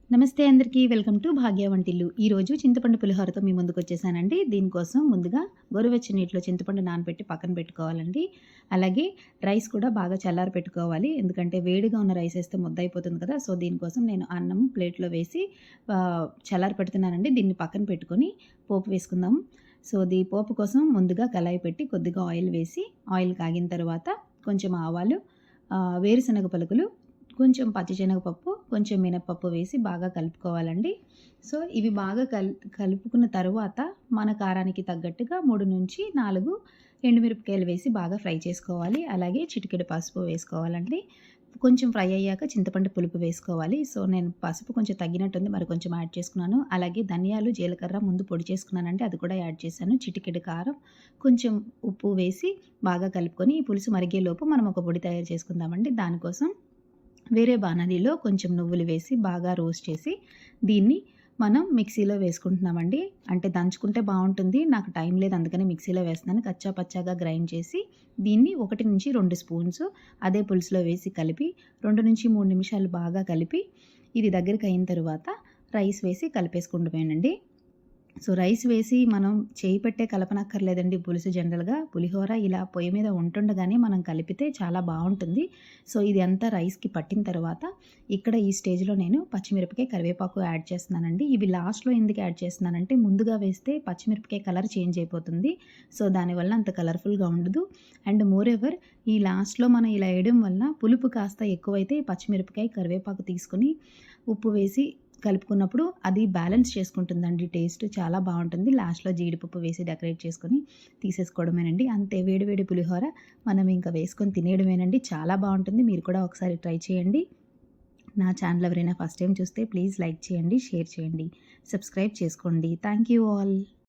నమస్తే అందరికీ. Welcome to భాగ్య వంటిల్లు. ఈరోజు చింతపండు పులిహోరతో మీ ముందుకొచ్చేసానండి. దీనికోసం ముందుగా గోరువెచ్చని నీటిలో చింతపండు నానబెట్టి పక్కన పెట్టుకోవాలండి. అలాగే రైస్ కూడా బాగా చల్లారి పెట్టుకోవాలి. ఎందుకంటే వేడిగా ఉన్న రైస్ ఏస్తే ముద్దయిపోతుంది కదా! సో, దీనికోసం నేను అన్నం ప్లేట్‌లో వేసి చల్లారి పెడుతున్నానండి. దీన్ని పక్కన పెట్టుకొని పోపు వేసుకుందాం. సో, పోపు కోసం ముందుగా కళాయి పెట్టి కొద్దిగా ఆయిల్ వేసి, ఆయిల్ కాగిన తర్వాత కొంచెం ఆవాలు, వేరుశనగ పలుకులు, కొంచెం పచ్చిశనగపప్పు, కొంచెం మినపప్పు వేసి బాగా కలుపుకోవాలండి. సో, ఇవి బాగా కలుపుకున్న తరువాత మన కారానికి తగ్గట్టుగా 3-4 ఎండుమిరపకాయలు వేసి బాగా ఫ్రై చేసుకోవాలి. అలాగే చిటికెడు పసుపు వేసుకోవాలండి. కొంచెం ఫ్రై అయ్యాక చింతపండు పులుపు వేసుకోవాలి. సో, నేను పసుపు కొంచెం తగ్గినట్టుంది, మరి కొంచెం యాడ్ చేసుకున్నాను. అలాగే ధనియాలు, జీలకర్ర ముందు పొడి చేసుకున్నానండి, అది కూడా యాడ్ చేశాను. చిటికెడు కారం, కొంచెం ఉప్పు వేసి బాగా కలుపుకొని ఈ పులుసు మరిగేలోపు మనం ఒక పొడి తయారు చేసుకుందామండి. దానికోసం వేరే బాణలిలో కొంచెం నువ్వులు వేసి బాగా రోస్ట్ చేసి దీన్ని మనం మిక్సీలో వేసుకుంటున్నామండి. అంటే దంచుకుంటే బావుంటుంది. నాకు టైం లేదు, అందుకని మిక్సీలో వేస్తున్నాను. కచ్చా పచ్చాగా గ్రైండ్ చేసి దీన్ని 1-2 స్పూన్స్ అదే పులుసులో వేసి కలిపి 2-3 నిమిషాలు బాగా కలిపి ఇది దగ్గరికి అయిన తరువాత రైస్ వేసి కలిపేసుకుంటమేనండి. సో, రైస్ వేసి మనం చేయి పెట్టే కలపనక్కర్లేదండి. పులుసు జనరల్‌గా పులిహోర ఇలా పొయ్యి మీద ఉంటుండగానే మనం కలిపితే చాలా బావుంటుంది. సో, ఇది అంతా రైస్‌కి పట్టిన తర్వాత ఇక్కడ ఈ స్టేజ్‌లో నేను పచ్చిమిరపకాయ, కరివేపాకు యాడ్ చేస్తున్నానండి. ఇవి లాస్ట్‌లో ఎందుకు యాడ్ చేస్తున్నానంటే ముందుగా వేస్తే పచ్చిమిరపకాయ కలర్ చేంజ్ అయిపోతుంది. సో, దానివల్ల అంత కలర్‌ఫుల్‌గా ఉండదు. అండ్ మోర్ ఎవర్ ఈ లాస్ట్‌లో మనం ఇలా వేయడం వల్ల పులుపు కాస్త ఎక్కువైతే పచ్చిమిరపకాయ, కరివేపాకు తీసుకొని ఉప్పు వేసి కలుపుకున్నప్పుడు అది బ్యాలెన్స్ చేసుకుంటుందండి. టేస్ట్ చాలా బావుంటుంది. లాస్ట్‌లో జీడిపప్పు వేసి డెకరేట్ చేసుకొని తీసేసుకోవడమేనండి. అంతే, వేడి వేడి పులిహోర మనం ఇంకా వేసుకొని తినేయడమేనండి. చాలా బావుంటుంది. మీరు కూడా ఒకసారి ట్రై చేయండి. నా ఛానల్ ఎవరైనా ఫస్ట్ టైం చూస్తే ప్లీజ్ లైక్ చేయండి, షేర్ చేయండి, సబ్స్క్రైబ్ చేసుకోండి. Thank you all.